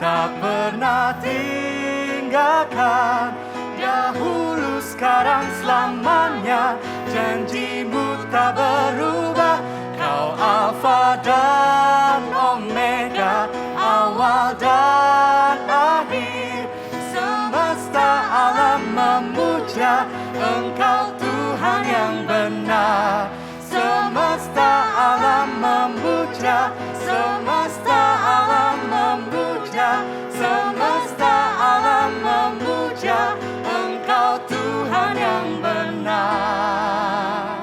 tak pernah tinggalkan. Dahulu, sekarang, selamanya, janjimu tak berubah. Kau Alfa dan Omega, awal dan akhir. Semesta alam memuja Engkau Tuhan yang benar. Semesta alam memuja, semesta alam memuja, semesta alam memuja Engkau Tuhan yang benar.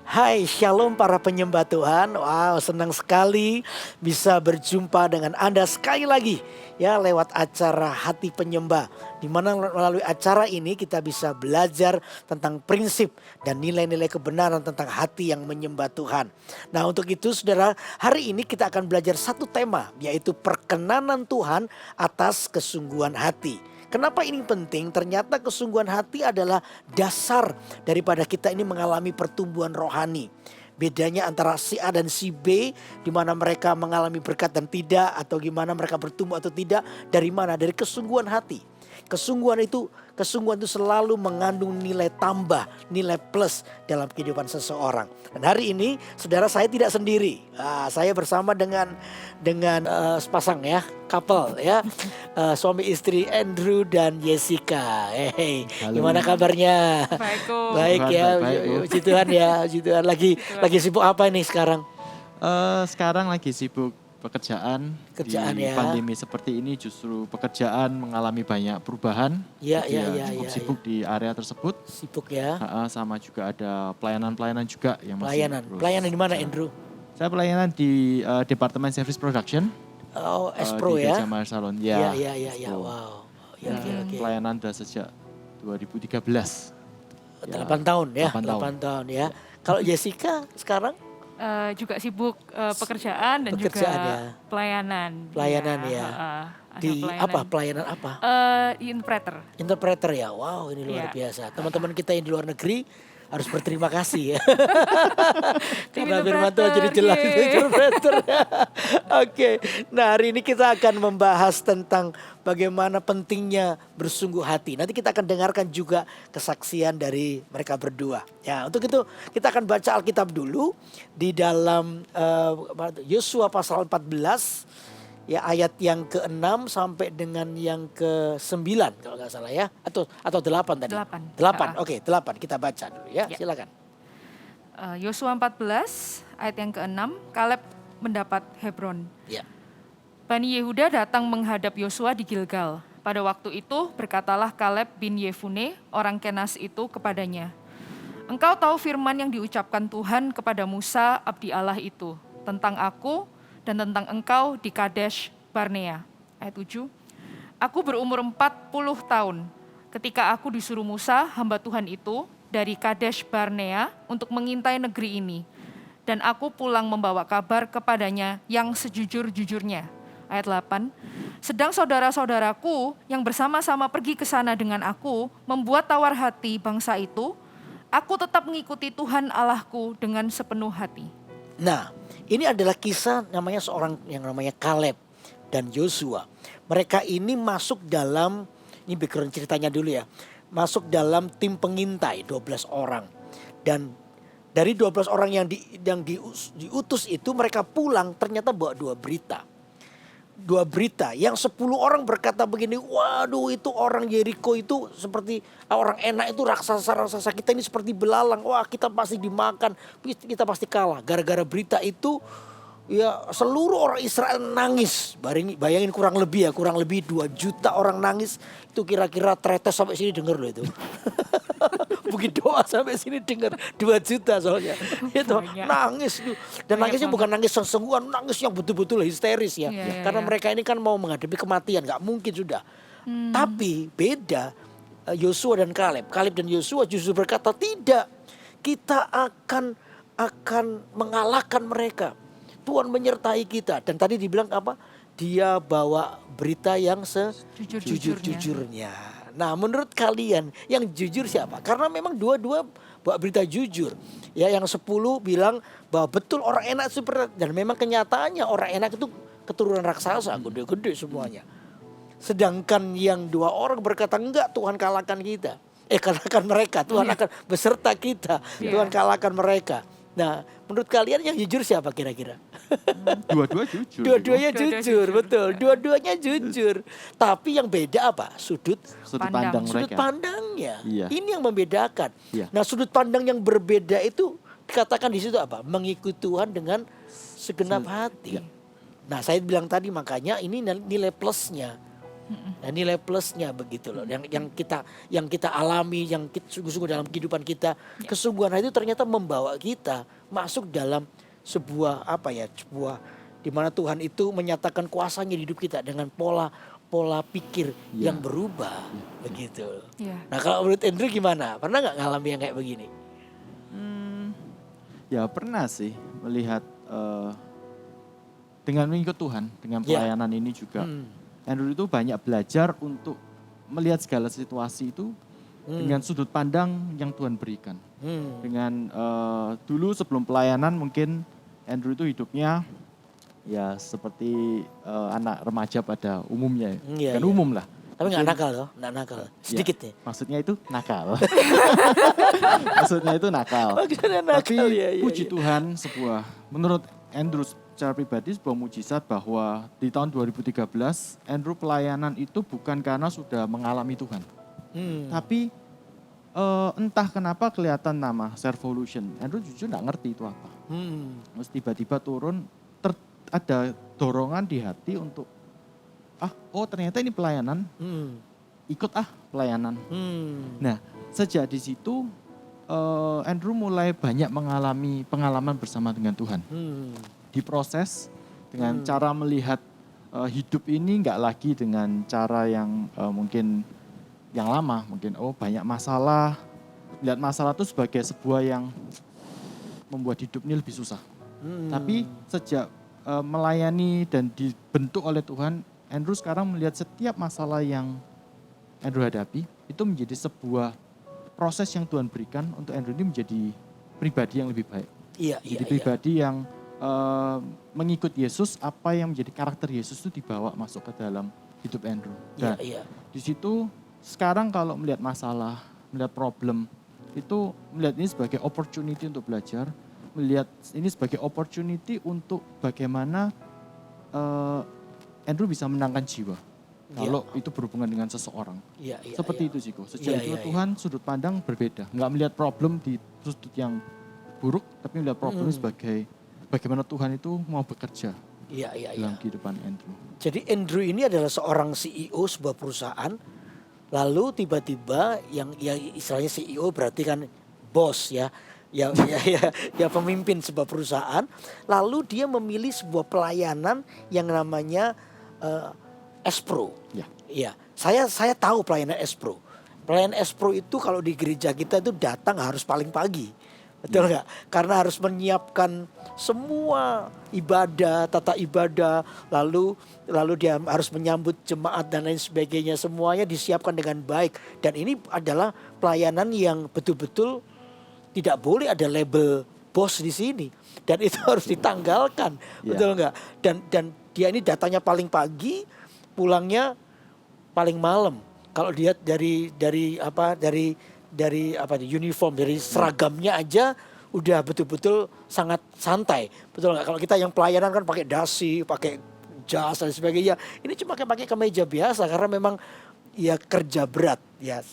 Hai, shalom para penyembah Tuhan. Wow, senang sekali bisa berjumpa dengan Anda sekali lagi ya lewat acara Hati Penyembah. Di mana melalui acara ini kita bisa belajar tentang prinsip dan nilai-nilai kebenaran tentang hati yang menyembah Tuhan. Nah, untuk itu saudara, hari ini kita akan belajar satu tema, yaitu perkenanan Tuhan atas kesungguhan hati. Kenapa ini penting? Ternyata kesungguhan hati adalah dasar daripada kita ini mengalami pertumbuhan rohani. Bedanya antara si A dan si B, di mana mereka mengalami berkat dan tidak, atau gimana mereka bertumbuh atau tidak, dari mana? Dari kesungguhan hati. Kesungguhan itu selalu mengandung nilai tambah, nilai plus dalam kehidupan seseorang. Dan hari ini, saudara, saya tidak sendiri. Saya bersama dengan sepasang ya, couple ya, suami istri Andrew dan Jessica. Hey, gimana kabarnya? Baik ya, puji Tuhan ya, puji Tuhan. Lagi sibuk apa ini sekarang? Sekarang lagi sibuk pekerjaan di ya. Pandemi seperti ini justru pekerjaan mengalami banyak perubahan. Cukup sibuk di area tersebut. Sibuk ya. Sama juga ada pelayanan juga yang masih Pelayanan di mana, Andrew? Saya pelayanan di Departemen Service Production. Oh, S-Pro ya. Di Gajah Salon. Ya. Wow. Pelayanan sudah sejak 2013. 8 tahun ya. 8 tahun ya. Kalau Jessica sekarang? Juga sibuk pekerjaan dan juga ya. pelayanan. Pelayanan ya. Di pelayanan apa? Interpreter ya. Wow, ini luar biasa. Teman-teman kita yang di luar negeri harus berterima kasih ya. Karena firman Tuhan jadi jelas interpreter. Oke. Nah, hari ini kita akan membahas tentang bagaimana pentingnya bersungguh hati. Nanti kita akan dengarkan juga kesaksian dari mereka berdua. Ya, untuk itu kita akan baca Alkitab dulu di dalam Yosua pasal 14. Ya, ayat yang ke-6 sampai dengan yang ke-9 kalau nggak salah ya. Atau 8 tadi? 8. Oke, 8 kita baca dulu ya. Silakan. Yosua 14 ayat yang ke-6, Kaleb mendapat Hebron. Ya. Bani Yehuda datang menghadap Yosua di Gilgal. Pada waktu itu berkatalah Kaleb bin Yefune, orang Kenas itu kepadanya, "Engkau tahu firman yang diucapkan Tuhan kepada Musa, abdi Allah itu, tentang aku dan tentang engkau di Kadesh Barnea." Ayat 7. "Aku berumur 40 tahun ketika aku disuruh Musa, hamba Tuhan itu, dari Kadesh Barnea untuk mengintai negeri ini. Dan aku pulang membawa kabar kepadanya yang sejujur-jujurnya." Ayat 8. "Sedang saudara-saudaraku yang bersama-sama pergi ke sana dengan aku membuat tawar hati bangsa itu, aku tetap mengikuti Tuhan Allahku dengan sepenuh hati." Nah, ini adalah kisah namanya seorang yang namanya Kaleb dan Yosua. Mereka ini masuk dalam, ini background ceritanya dulu ya. Masuk dalam tim pengintai 12 orang. Dan dari 12 orang yang diutus itu mereka pulang ternyata bawa dua berita. Yang 10 orang berkata begini, waduh itu orang Yeriko itu seperti orang enak, itu raksasa-raksasa kita ini seperti belalang. Wah, kita pasti dimakan, kita pasti kalah. Gara-gara berita itu ya seluruh orang Israel nangis. Bayangin kurang lebih 2 juta orang nangis. Itu kira-kira tretes sampai sini denger loh itu. Bukit doa sampai sini dengar 2 juta soalnya. Itu nangis itu. Dan nangisnya bukan nangis sengguan, nangis yang betul-betul histeris ya. Karena mereka ini kan mau menghadapi kematian, nggak mungkin sudah. Tapi beda Yosua dan Kaleb. Kaleb dan Yosua justru berkata, tidak, kita akan mengalahkan mereka. Tuhan menyertai kita. Dan tadi dibilang apa? Dia bawa berita yang sejujur-jujurnya. Nah, menurut kalian yang jujur siapa? Karena memang dua-dua bawa berita jujur. Ya, yang 10 bilang bahwa betul orang enak super, dan memang kenyataannya orang enak itu keturunan raksasa, gede-gede semuanya. Sedangkan yang 2 orang berkata, enggak, Tuhan kalahkan kita. Kalahkan mereka, Tuhan akan beserta kita. Tuhan kalahkan mereka. Nah, menurut kalian yang jujur siapa kira-kira? Dua-dua jujur. Dua-duanya jujur, betul. Dua-duanya jujur. Tapi yang beda apa? Sudut pandang sudut mereka. pandangnya. Iya. Ini yang membedakan. Iya. Nah, sudut pandang yang berbeda itu dikatakan di situ apa? Mengikuti Tuhan dengan segenap hati. Iya. Nah, saya bilang tadi makanya ini nilai plusnya. Nah, nilai plusnya begitu loh. Yang kita alami, yang sungguh-sungguh dalam kehidupan kita, kesungguhan itu ternyata membawa kita masuk dalam sebuah sebuah di mana Tuhan itu menyatakan kuasanya di hidup kita dengan pola pikir yang berubah begitu. Nah, kalau menurut Andrew gimana? Pernah nggak ngalami yang kayak begini? Ya pernah sih melihat dengan mengikut Tuhan, dengan pelayanan ini juga. Andrew itu banyak belajar untuk melihat segala situasi itu dengan sudut pandang yang Tuhan berikan. Dengan dulu sebelum pelayanan mungkin Andrew itu hidupnya ya seperti anak remaja pada umumnya. Kan umum lah. Tapi nggak nakal loh, nggak nakal. Sedikit ya. Maksudnya itu nakal. Maksudnya itu nakal. Tapi puji Tuhan menurut Andrew secara pribadi sebuah mujizat bahwa di tahun 2013 Andrew pelayanan itu bukan karena sudah mengalami Tuhan. Tapi entah kenapa kelihatan nama Servolution. Andrew jujur nggak ngerti itu apa. Terus tiba-tiba turun ada dorongan di hati untuk ternyata ini pelayanan. Ikut pelayanan. Nah, sejak di situ Andrew mulai banyak mengalami pengalaman bersama dengan Tuhan. Diproses dengan cara melihat hidup ini nggak lagi dengan cara yang mungkin yang lama. Mungkin banyak masalah. Lihat masalah itu sebagai sebuah yang membuat hidup ini lebih susah. Tapi sejak melayani dan dibentuk oleh Tuhan, Andrew sekarang melihat setiap masalah yang Andrew hadapi itu menjadi sebuah proses yang Tuhan berikan untuk Andrew ini menjadi pribadi yang lebih baik. Jadi pribadi yang mengikut Yesus, apa yang menjadi karakter Yesus itu dibawa masuk ke dalam hidup Andrew. Dan di situ sekarang kalau melihat masalah, melihat problem, itu melihat ini sebagai opportunity untuk belajar, melihat ini sebagai opportunity untuk bagaimana Andrew bisa menangkan jiwa. Kalau itu berhubungan dengan seseorang. Seperti itu sih kok. Sejak itu Tuhan sudut pandang berbeda. Nggak melihat problem di sudut yang buruk, tapi melihat problem sebagai bagaimana Tuhan itu mau bekerja dalam kehidupan Andrew. Jadi Andrew ini adalah seorang CEO sebuah perusahaan. Lalu tiba-tiba yang istilahnya CEO berarti kan bos ya pemimpin sebuah perusahaan. Lalu dia memilih sebuah pelayanan yang namanya S-Pro. Saya tahu pelayanan S-Pro. Pelayanan S-Pro itu kalau di gereja kita itu datang harus paling pagi. Betul nggak? Karena harus menyiapkan semua ibadah, tata ibadah, lalu dia harus menyambut jemaat dan lain sebagainya. Semuanya disiapkan dengan baik. Dan ini adalah pelayanan yang betul-betul tidak boleh ada label bos di sini. Dan itu harus ditanggalkan, betul nggak? Dan dia ini datanya paling pagi, pulangnya paling malam. Kalau dia dari uniform, dari seragamnya aja udah betul-betul sangat santai. Betul nggak? Kalau kita yang pelayanan kan pakai dasi, pakai jas dan sebagainya. Ini cuma pakai kemeja biasa karena memang kerja berat. Ya,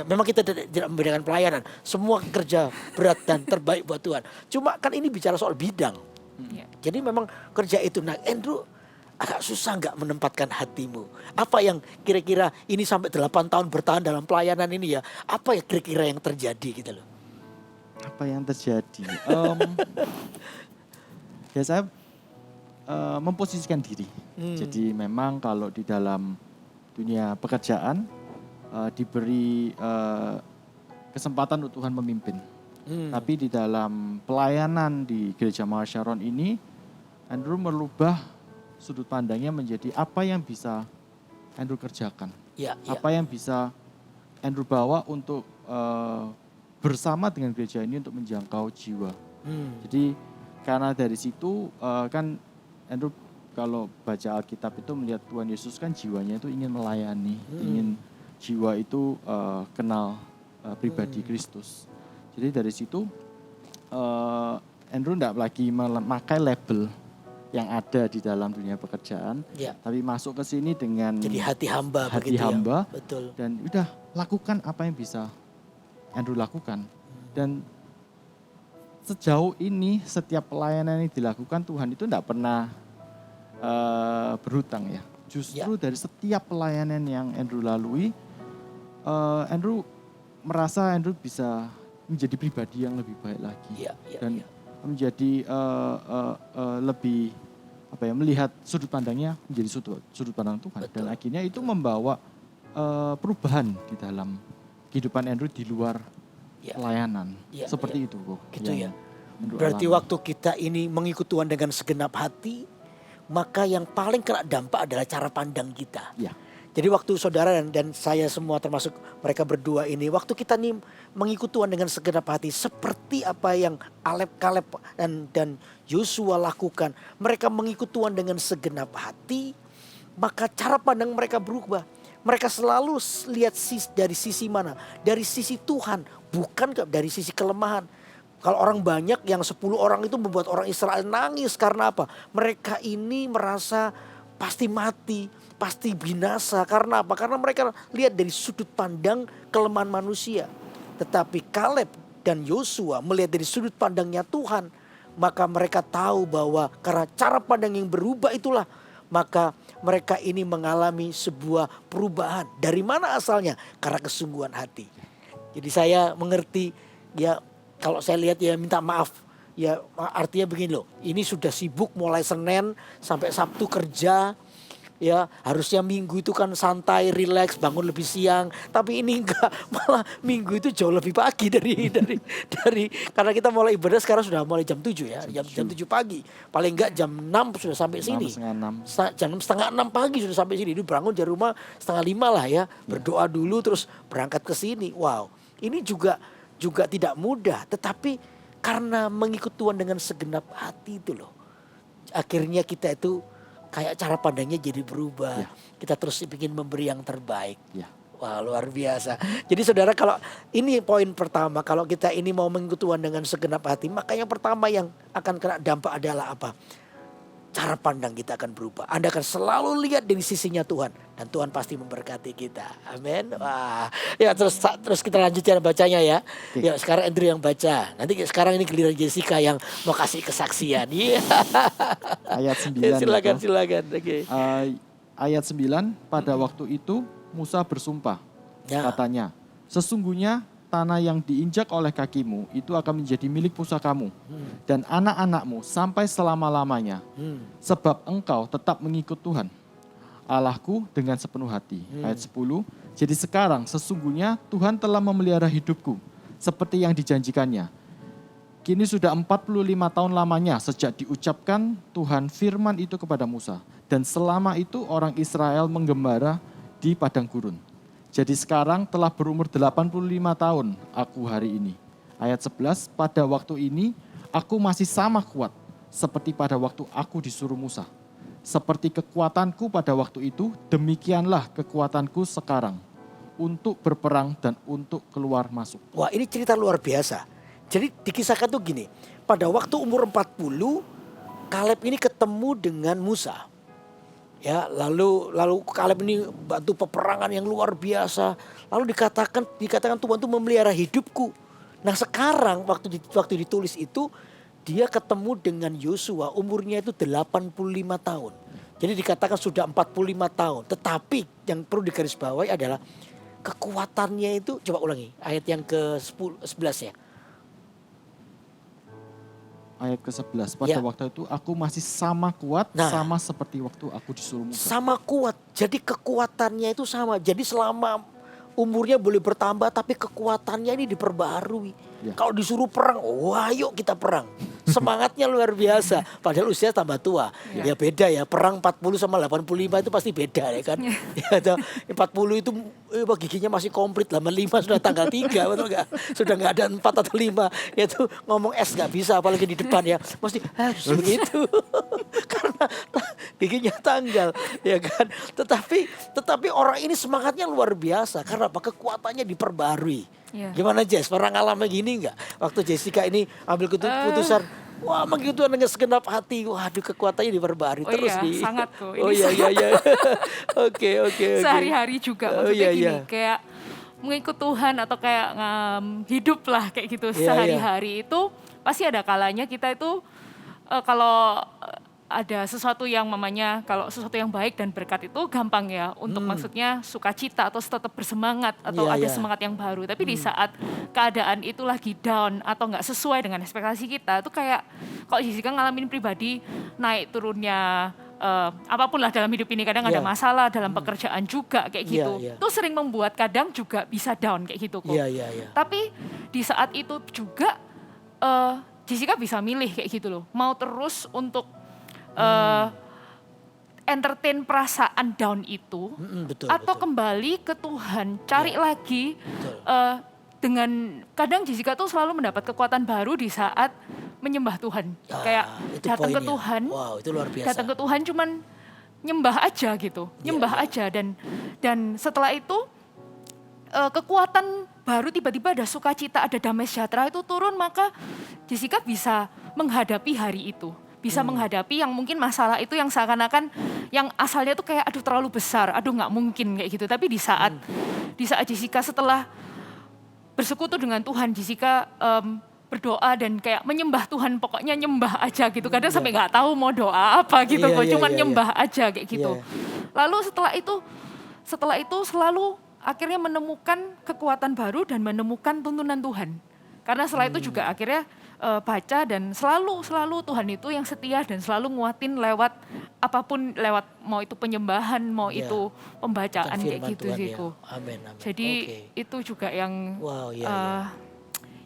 memang kita tidak membedakan pelayanan. Semua kerja berat dan terbaik buat Tuhan. Cuma kan ini bicara soal bidang. Jadi memang kerja itu. Nah, Andrew agak susah nggak menempatkan hatimu? Apa yang kira-kira ini sampai 8 tahun bertahan dalam pelayanan ini ya? Apa ya kira-kira yang terjadi gitu loh? Apa yang terjadi? Saya memposisikan diri. Jadi memang kalau di dalam dunia pekerjaan diberi kesempatan untuk Tuhan memimpin. Tapi di dalam pelayanan di Gereja Mahar Syaron ini, Andrew merubah sudut pandangnya menjadi apa yang bisa Andrew kerjakan. Apa yang bisa Andrew bawa untuk bersama dengan gereja ini untuk menjangkau jiwa. Jadi karena dari situ kan Andrew kalau baca Alkitab itu melihat Tuhan Yesus kan jiwanya itu ingin melayani, ingin jiwa itu kenal pribadi Kristus. Jadi dari situ Andrew tidak lagi memakai label yang ada di dalam dunia pekerjaan, tapi masuk ke sini dengan jadi hati hamba, hati hamba, betul. Dan udah lakukan apa yang bisa Andrew lakukan. Dan sejauh ini setiap pelayanan yang dilakukan Tuhan itu tidak pernah berhutang ya. Justru dari setiap pelayanan yang Andrew lalui, Andrew merasa Andrew bisa menjadi pribadi yang lebih baik lagi dan menjadi lebih melihat sudut pandangnya menjadi sudut pandang Tuhan. Betul. Dan akhirnya itu membawa perubahan di dalam kehidupan Andrew di luar pelayanan. Seperti itu kok. Gitu ya. Berarti waktu kita ini mengikut Tuhan dengan segenap hati, maka yang paling kena dampak adalah cara pandang kita. Jadi waktu saudara dan saya semua termasuk mereka berdua ini, waktu kita nih mengikut Tuhan dengan segenap hati, seperti apa yang Kaleb dan Yosua lakukan, mereka mengikut Tuhan dengan segenap hati, maka cara pandang mereka berubah. Mereka selalu lihat dari sisi mana? Dari sisi Tuhan, bukan dari sisi kelemahan. Kalau orang banyak, yang 10 orang itu membuat orang Israel nangis karena apa? Mereka ini merasa pasti mati, pasti binasa. Karena apa? Karena mereka lihat dari sudut pandang kelemahan manusia. Tetapi Kaleb dan Yosua melihat dari sudut pandangnya Tuhan. Maka mereka tahu bahwa karena cara pandang yang berubah itulah, maka mereka ini mengalami sebuah perubahan. Dari mana asalnya? Karena kesungguhan hati. Jadi saya mengerti ya, kalau saya lihat ya minta maaf. Ya artinya begini loh, ini sudah sibuk mulai Senin sampai Sabtu kerja. Ya harusnya Minggu itu kan santai, rileks, bangun lebih siang. Tapi ini enggak, malah Minggu itu jauh lebih pagi dari karena kita mulai ibadah sekarang sudah mulai jam 7 ya, jam 7 pagi. Paling enggak jam 6 sudah sampai sini. Jam 5:30 pagi sudah sampai sini. Itu bangun dari rumah 4:30 lah ya. Berdoa dulu terus berangkat ke sini. Wow, ini juga tidak mudah, tetapi karena mengikut Tuhan dengan segenap hati itu loh. Akhirnya kita itu kayak cara pandangnya jadi berubah. Kita terus ingin memberi yang terbaik. Wah, luar biasa. Jadi saudara, kalau ini poin pertama, kalau kita ini mau mengikut Tuhan dengan segenap hati, maka yang pertama yang akan kena dampak adalah apa? Cara pandang kita akan berubah. Anda akan selalu lihat dari sisinya Tuhan. Dan Tuhan pasti memberkati kita. Amin. Wah. Ya terus kita lanjutkan bacanya ya. Ya sekarang Andrew yang baca. Nanti sekarang ini giliran Jessica yang mau kasih kesaksian. Ayat 9. Silakan. Oke. Ayat 9, pada waktu itu Musa bersumpah. Katanya, sesungguhnya tanah yang diinjak oleh kakimu itu akan menjadi milik pusakamu dan anak-anakmu sampai selama-lamanya. Sebab engkau tetap mengikut Tuhan Allahku dengan sepenuh hati. Ayat 10, jadi sekarang sesungguhnya Tuhan telah memelihara hidupku seperti yang dijanjikannya. Kini sudah 45 tahun lamanya sejak diucapkan Tuhan firman itu kepada Musa. Dan selama itu orang Israel menggembala di padang gurun. Jadi sekarang telah berumur 85 tahun aku hari ini. Ayat 11, pada waktu ini aku masih sama kuat seperti pada waktu aku disuruh Musa. Seperti kekuatanku pada waktu itu, demikianlah kekuatanku sekarang untuk berperang dan untuk keluar masuk. Wah, ini cerita luar biasa. Jadi dikisahkan tuh gini, pada waktu umur 40, Kaleb ini ketemu dengan Musa. Ya, lalu Kaleb ini bantu peperangan yang luar biasa. Lalu dikatakan Tuhan itu memelihara hidupku. Nah sekarang waktu ditulis itu, dia ketemu dengan Yosua, umurnya itu 85 tahun. Jadi dikatakan sudah 45 tahun. Tetapi yang perlu digarisbawahi adalah kekuatannya itu, coba ulangi ayat yang ke-11 ya. Ayat ke-11, pada waktu itu aku masih sama kuat, sama seperti waktu aku disuruh Musa. Sama kuat, jadi kekuatannya itu sama. Jadi selama umurnya boleh bertambah tapi kekuatannya ini diperbarui. Kalau disuruh perang, wah yuk kita perang. Semangatnya luar biasa. Padahal usia tambah tua. Ya beda ya, perang 40 sama 85 itu pasti beda ya kan. 40 itu giginya masih komplit lah, 5 sudah tanggal 3, betul nggak? Sudah nggak ada 4 atau 5, itu ngomong S nggak bisa, apalagi di depan ya, mesti harus begitu, karena giginya tanggal, ya kan? Tetapi orang ini semangatnya luar biasa, karena apa? Kekuatannya diperbarui. Iya. Gimana Jess, pernah ngalamin gini nggak? Waktu Jessica ini ambil keputusan, wah mengikuti Tuhan dengan segenap hati, waduh kekuatannya diperbarui Oh terus iya, nih. sangat kok. Ini Oh iya. Oke. sehari-hari juga Oh, maksudnya iya, gini, iya. kayak mengikut Tuhan atau kayak hidup lah kayak gitu Iya, sehari-hari itu pasti ada kalanya kita itu kalau ada sesuatu yang mamanya, kalau sesuatu yang baik dan berkat itu gampang ya untuk maksudnya sukacita atau tetap bersemangat atau Iya, ada iya. semangat yang baru. Tapi di saat keadaan itu lagi down atau nggak sesuai dengan ekspektasi kita, itu kayak kalau Jessica ngalamin pribadi naik turunnya apapun lah dalam hidup ini, kadang ada Iya. masalah dalam pekerjaan juga kayak Iya, gitu. iya. Itu sering membuat kadang juga bisa down kayak gitu kok. Iya. Tapi di saat itu juga Jessica bisa milih kayak gitu loh. Mau terus untuk entertain perasaan down itu Betul. atau betul. kembali ke Tuhan, cari lagi Betul. dengan kadang Jessica tuh selalu mendapat kekuatan baru di saat menyembah Tuhan. Kayak itu datang ke poinnya. Tuhan, Wow, itu luar biasa. datang ke Tuhan cuman nyembah aja gitu, nyembah aja dan setelah itu kekuatan baru, tiba-tiba ada sukacita, ada damai sejahtera itu turun, maka Jessica bisa menghadapi hari itu. Bisa menghadapi yang mungkin masalah itu yang seakan-akan yang asalnya tuh kayak aduh terlalu besar, aduh nggak mungkin kayak gitu. Tapi di saat Jessica setelah bersekutu dengan Tuhan, Jessica berdoa dan kayak menyembah Tuhan, pokoknya nyembah aja gitu. Kadang sampai nggak tahu mau doa apa gitu, Iya, kok iya, cuman iya, nyembah aja kayak gitu. Iya. Lalu setelah itu selalu akhirnya menemukan kekuatan baru dan menemukan tuntunan Tuhan. Karena setelah itu juga akhirnya baca dan selalu Tuhan itu yang setia dan selalu nguatin lewat apapun, lewat mau itu penyembahan, mau Ya. itu pembacaan Bukan kayak firman gitu Tuhan sih, ya. Ko. Amin. Jadi Oke. itu juga yang Wow, iya.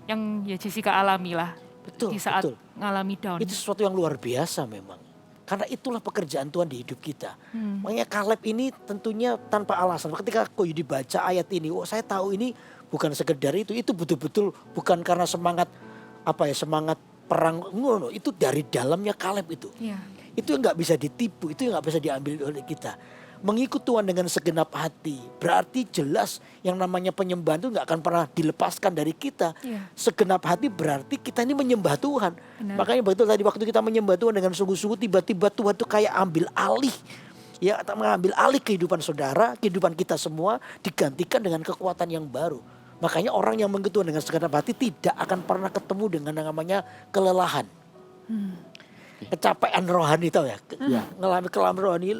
yang ya Jessica alami lah Betul, di saat betul. ngalami down. Itu sesuatu yang luar biasa memang. Karena itulah pekerjaan Tuhan di hidup kita. Makanya Kaleb ini tentunya tanpa alasan. Ketika kau dibaca ayat ini, oh saya tahu ini bukan sekedar itu betul-betul bukan karena semangat semangat perang, no, itu dari dalamnya Kaleb itu. Iya. Itu yang nggak bisa ditipu, itu yang nggak bisa diambil oleh kita. Mengikut Tuhan dengan segenap hati, berarti jelas yang namanya penyembahan itu nggak akan pernah dilepaskan dari kita. Iya. Segenap hati berarti kita ini menyembah Tuhan. Benar. Makanya betul tadi waktu kita menyembah Tuhan dengan sungguh-sungguh, tiba-tiba Tuhan itu kayak ambil alih. Ya, mengambil alih kehidupan saudara, kehidupan kita semua, digantikan dengan kekuatan yang baru. Makanya orang yang mengikut Tuhan dengan segenap hati tidak akan pernah ketemu dengan yang namanya kelelahan. Kecapean rohani tau ya. Ya. Ngalami kelam rohani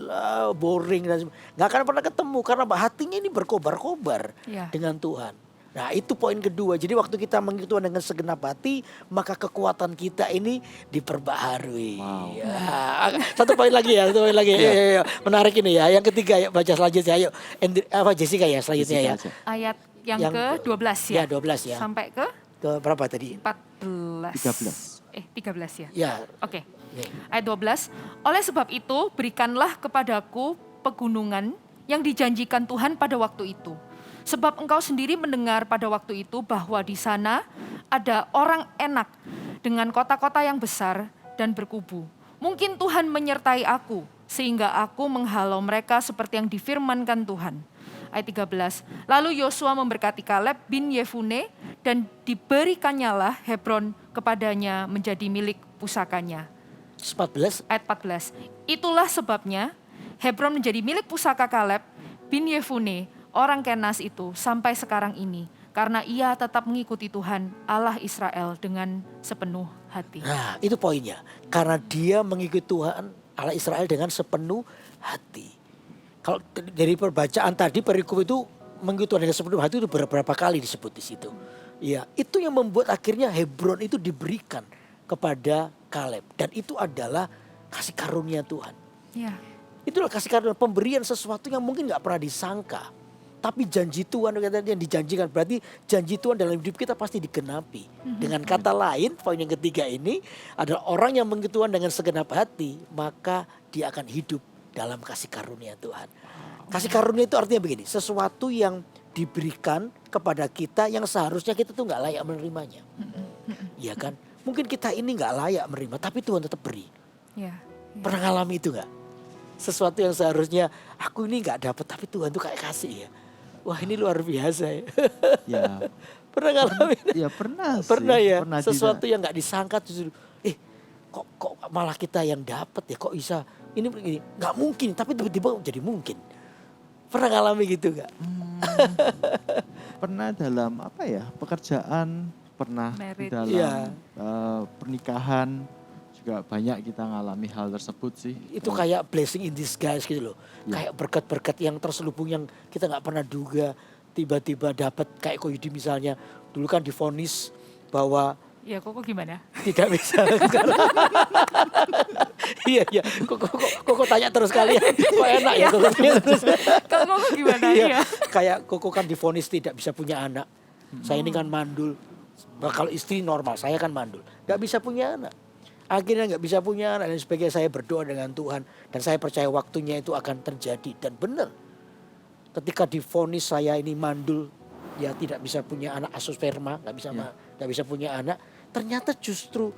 boring dan nggak akan pernah ketemu karena hatinya ini berkobar-kobar Ya. dengan Tuhan. Nah itu poin kedua. Jadi waktu kita mengikuti Tuhan dengan segenap hati, maka kekuatan kita ini diperbaharui. Wow. Ya. Satu poin lagi ya, satu poin lagi. Iya. Menarik ini ya. Yang ketiga ya, baca selanjutnya. Ayo, Jessica ya selanjutnya ya. Jessica aja. Ayat yang Yang ke-12 ya. Ya 12 ya. Sampai ke Ke berapa tadi? 14. 13 ya. Ya. Oke. Nih. Ayat 12. Oleh sebab itu, berikanlah kepadaku pegunungan yang dijanjikan Tuhan pada waktu itu. Sebab engkau sendiri mendengar pada waktu itu bahwa di sana ada orang enak dengan kota-kota yang besar dan berkubu. Mungkin Tuhan menyertai aku sehingga aku menghalau mereka seperti yang difirmankan Tuhan. Ayat 13. Lalu Yosua memberkati Kaleb bin Yefune dan diberikannyalah Hebron kepadanya menjadi milik pusakanya. 14. Ayat 14. Itulah sebabnya Hebron menjadi milik pusaka Kaleb bin Yefune, orang Kenas itu sampai sekarang ini. Karena ia tetap mengikuti Tuhan Allah Israel dengan sepenuh hati. Nah itu poinnya. Karena dia mengikuti Tuhan Allah Israel dengan sepenuh hati. Kalau dari perbacaan tadi perikop itu mengikuti Tuhan dengan sepenuh hati itu beberapa kali disebut di situ. Ya, itu yang membuat akhirnya Hebron itu diberikan kepada Kaleb dan itu adalah kasih karunia Tuhan. Ya. Itulah kasih karunia, pemberian sesuatu yang mungkin nggak pernah disangka. Tapi janji Tuhan yang dijanjikan, berarti janji Tuhan dalam hidup kita pasti digenapi. Dengan kata lain, poin yang ketiga ini adalah orang yang mengikuti Tuhan dengan segenap hati, maka dia akan hidup dalam kasih karunia Tuhan. Kasih karunia itu artinya begini, sesuatu yang diberikan kepada kita yang seharusnya kita tuh nggak layak menerimanya. Iya kan? Mungkin kita ini nggak layak menerima, tapi Tuhan tetap beri. Ya. Pernah ngalami itu nggak? Sesuatu yang seharusnya aku ini nggak dapat, tapi Tuhan tuh kayak kasih ya. Wah ini luar biasa ya. Ya, Pernah ngalamin? ya pernah sih. Pernah ya. Pernah Sesuatu juga. yang nggak disangka justru, kok malah kita yang dapat ya? Kok bisa? Ini begini, nggak mungkin, tapi tiba-tiba jadi mungkin. Pernah ngalami gitu nggak? Pernah dalam apa ya, pekerjaan, pernah Married. dalam Iya. pernikahan, juga banyak kita ngalami hal tersebut sih. Itu kayak blessing in disguise gitu loh. Ya. Kayak berkat-berkat yang terselubung yang kita nggak pernah duga. Tiba-tiba dapat kayak Ko Yudi misalnya. Dulu kan divonis bahwa Ya kok gimana? tidak bisa. Iya. Koko tanya terus kalian. Kok enak ya Koko tanya terus. Kalau kok gimana? Iya. Iya. Kayak Koko kan divonis tidak bisa punya anak. Saya ini kan mandul. Nah, kalau istri normal, saya kan mandul. Gak bisa punya anak. Akhirnya gak bisa punya anak dan sebagainya. Saya berdoa dengan Tuhan. Dan saya percaya waktunya itu akan terjadi. Dan benar. Ketika divonis saya ini mandul. Ya tidak bisa punya anak asusperma. Gak bisa punya anak. Ternyata justru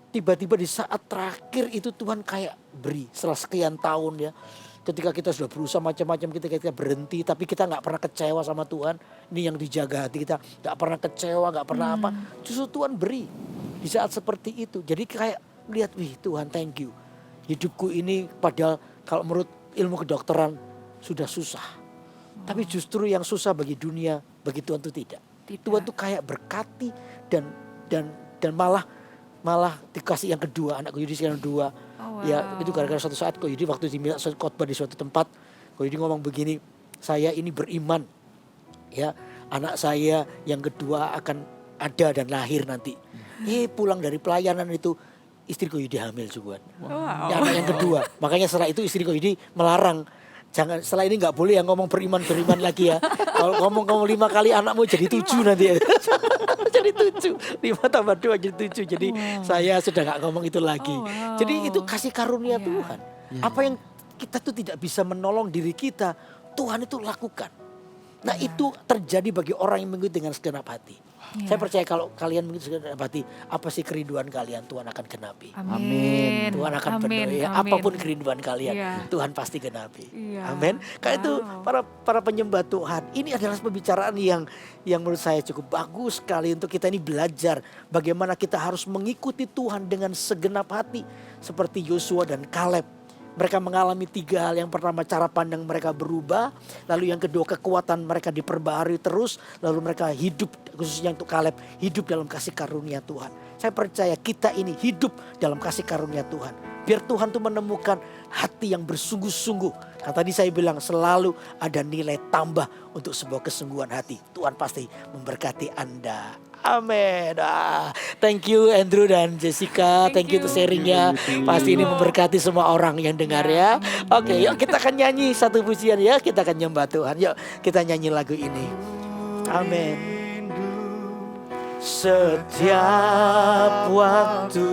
tiba-tiba di saat terakhir itu Tuhan kayak beri. Setelah sekian tahun ya. Ketika kita sudah berusaha macam-macam, kita berhenti, tapi kita nggak pernah kecewa sama Tuhan. Ini yang dijaga hati kita, nggak pernah kecewa, nggak pernah apa. Justru Tuhan beri di saat seperti itu. Jadi kayak lihat, wih Tuhan thank you. Hidupku ini padahal kalau menurut ilmu kedokteran sudah susah. Tapi justru yang susah bagi dunia, bagi Tuhan itu tidak. Tuhan tuh kayak berkati dan malah dikasih yang kedua, anak Yudi yang kedua. Oh, wow. Ya itu gara-gara suatu saat Ko Yudi waktu diminta khotbah di suatu tempat, Ko Yudi ngomong begini, saya ini beriman, ya anak saya yang kedua akan ada dan lahir nanti. Pulang dari pelayanan itu istri Ko Yudi hamil juga. Wow. Ya, anak yang kedua, makanya setelah itu istri Ko Yudi melarang. Jangan setelah ini nggak boleh yang ngomong beriman lagi ya. Kalau ngomong 5 kali anakmu jadi 7 nanti ya. Jadi 7, 5 tambah 2 jadi 7. Jadi saya sudah nggak ngomong itu lagi. Oh, wow. Jadi itu kasih karunia Iya. Tuhan. Apa yang kita tuh tidak bisa menolong diri kita, Tuhan itu lakukan. Nah itu terjadi bagi orang yang mengikuti dengan segenap hati. Saya percaya kalau kalian mengikuti segenap hati, apa sih kerinduan kalian Tuhan akan genapi. Amin. Tuhan akan penuhi. Amin. Apapun kerinduan kalian, Iya. Tuhan pasti genapi. Iya. Amin. Karena itu Wow. para penyembah Tuhan, ini adalah pembicaraan yang menurut saya cukup bagus sekali untuk kita ini belajar bagaimana kita harus mengikuti Tuhan dengan segenap hati seperti Yosua dan Kaleb. Mereka mengalami 3 hal. Yang pertama cara pandang mereka berubah. Lalu yang kedua kekuatan mereka diperbaharui terus. Lalu mereka hidup, khususnya untuk Kaleb, hidup dalam kasih karunia Tuhan. Saya percaya kita ini hidup dalam kasih karunia Tuhan. Biar Tuhan tuh menemukan hati yang bersungguh-sungguh. Nah, tadi saya bilang selalu ada nilai tambah untuk sebuah kesungguhan hati. Tuhan pasti memberkati Anda. Amin. Thank you Andrew dan Jessica. Thank you untuk sharingnya. Pasti ini memberkati semua orang yang dengar ya. Oke, yuk kita akan nyanyi satu pujian ya. Kita akan nyembah Tuhan. Yuk kita nyanyi lagu ini. Amin. Setiap waktu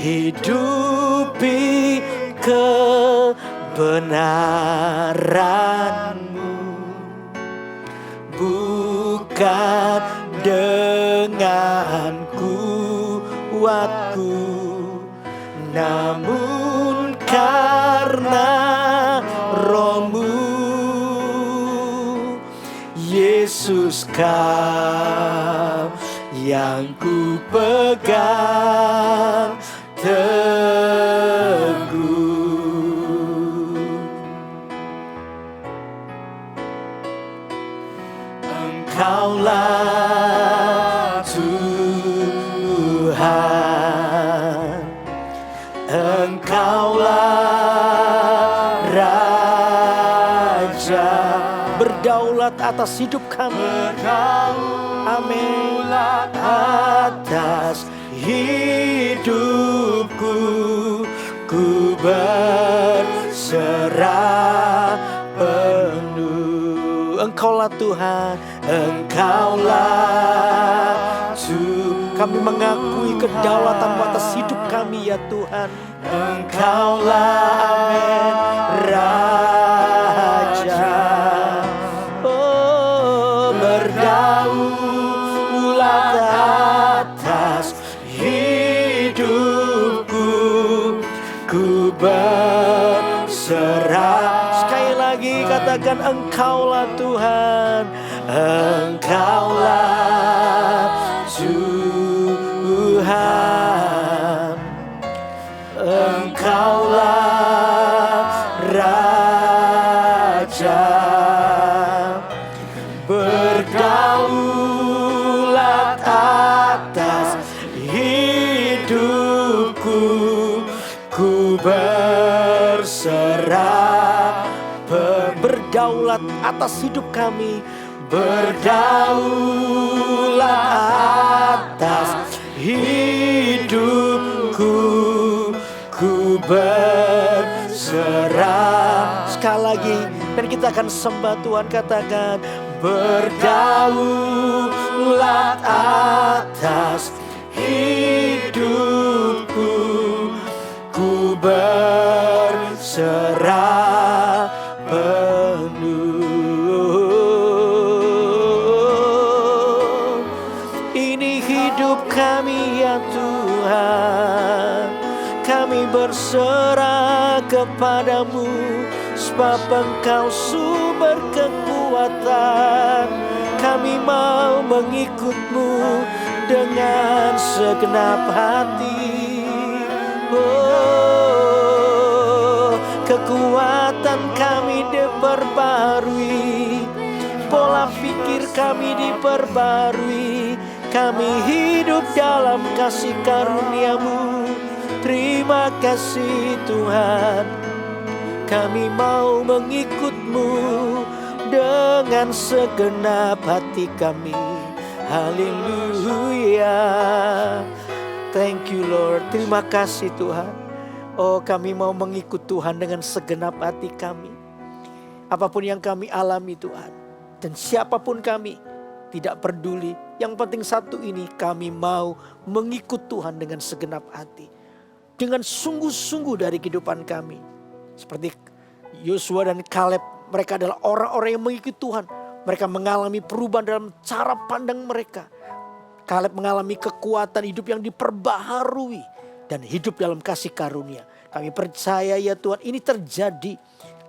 hidupi kebenaran-Mu, bukan dengan kuatku, namun karena Roh-Mu. Yesus Kau yang ku pegang teguh. Engkaulah Tuhan, Engkaulah Raja, berdaulat atas hidup kami. Amin. Atas hidupku ku berserah penuh. Engkaulah Tuhan, Engkaulah Tuhan. Kami mengakui kedaulatan-Mu atas hidup kami ya Tuhan. Engkaulah, amin, Raja. Oh lagi katakan Engkaulah Tuhan, Engkaulah Tuhan, Engkaulah Raja, berdaulat atas hidupku, ku berserah. Berdaulat atas hidup kami, berdaulat atas hidupku, ku berserah. Sekali lagi, dan kita akan sembah Tuhan, katakan berdaulat atas hidupku, ku berserah penuh. Ini hidup kami ya Tuhan, kami berserah kepadamu, sebab Engkau sumber kekuatan. Kami mau mengikut-Mu dengan segenap hati. Oh, kekuatan kami diperbarui, pola pikir kami diperbarui. Kami hidup dalam kasih karunia-Mu. Terima kasih Tuhan. Kami mau mengikut-Mu dengan segenap hati kami. Haleluya. Thank you Lord. Terima kasih Tuhan. Oh, kami mau mengikut Tuhan dengan segenap hati kami. Apapun yang kami alami Tuhan, dan siapapun kami, tidak peduli. Yang penting satu ini, kami mau mengikut Tuhan dengan segenap hati, dengan sungguh-sungguh dari kehidupan kami. Seperti Yosua dan Kaleb, mereka adalah orang-orang yang mengikuti Tuhan. Mereka mengalami perubahan dalam cara pandang mereka. Kaleb mengalami kekuatan hidup yang diperbaharui dan hidup dalam kasih karunia. Kami percaya ya Tuhan, ini terjadi.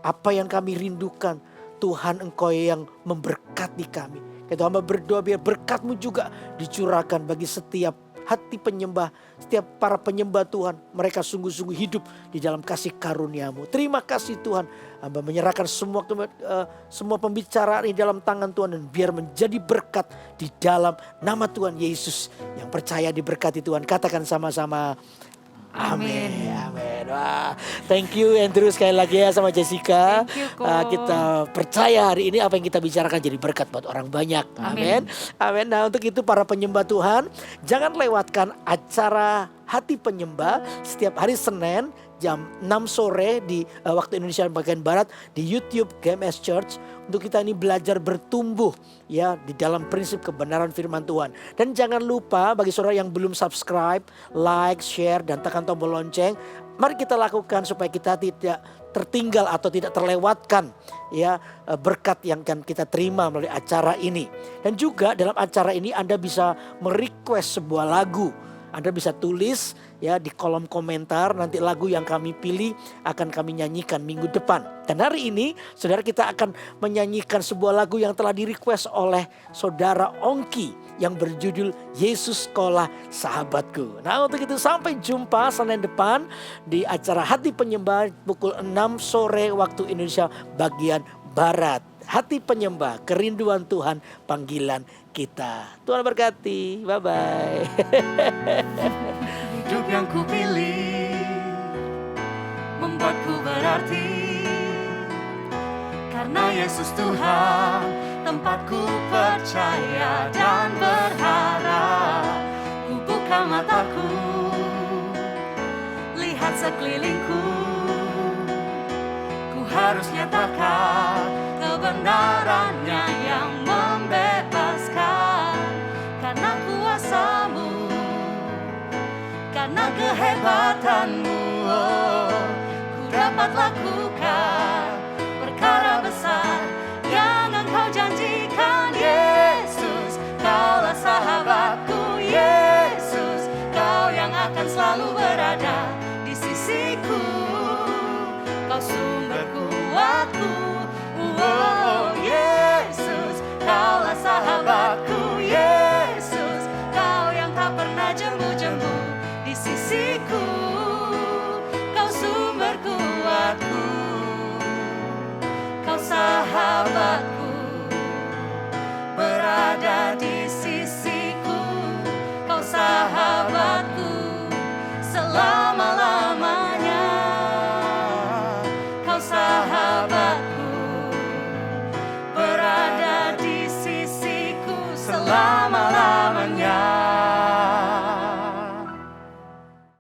Apa yang kami rindukan, Tuhan Engkau yang memberkati kami. Kita hamba berdoa biar berkat-Mu juga dicurahkan bagi setiap hati penyembah, setiap para penyembah Tuhan. Mereka sungguh-sungguh hidup di dalam kasih karunia-Mu. Terima kasih Tuhan. Hamba menyerahkan semua pembicaraan di dalam tangan Tuhan, dan biar menjadi berkat di dalam nama Tuhan Yesus. Yang percaya diberkati Tuhan, katakan sama-sama amin. Amin. Wah, thank you Andrew sekali lagi ya sama Jessica. Thank you, Ko. Kita percaya hari ini apa yang kita bicarakan jadi berkat buat orang banyak. Amin. Amin. Nah, untuk itu para penyembah Tuhan, jangan lewatkan acara Hati Penyembah setiap hari Senin jam 6 sore di waktu Indonesia bagian Barat di YouTube GMS Church, untuk kita ini belajar bertumbuh ya di dalam prinsip kebenaran firman Tuhan. Dan jangan lupa bagi saudara yang belum subscribe, like, share dan tekan tombol lonceng, mari kita lakukan supaya kita tidak tertinggal atau tidak terlewatkan ya berkat yang akan kita terima melalui acara ini. Dan juga dalam acara ini Anda bisa merequest sebuah lagu. Anda bisa tulis ya di kolom komentar, nanti lagu yang kami pilih akan kami nyanyikan minggu depan. Dan hari ini saudara, kita akan menyanyikan sebuah lagu yang telah di-request oleh saudara Ongki yang berjudul Yesus Sekolah Sahabatku. Nah, untuk itu sampai jumpa Senin depan di acara Hati Penyembah pukul 6 sore waktu Indonesia bagian Barat. Hati Penyembah, kerinduan Tuhan, panggilan kita. Tuhan berkati. Bye-bye. Hidup yang kupilih membuatku berarti, karena Yesus Tuhan tempatku percaya dan berharap. Ku buka mataku, lihat sekelilingku, ku harus nyatakan kebenarannya yang membebaskan. Karena kuasa-Mu, karena kehebatan-Mu, oh, ku dapat lakukan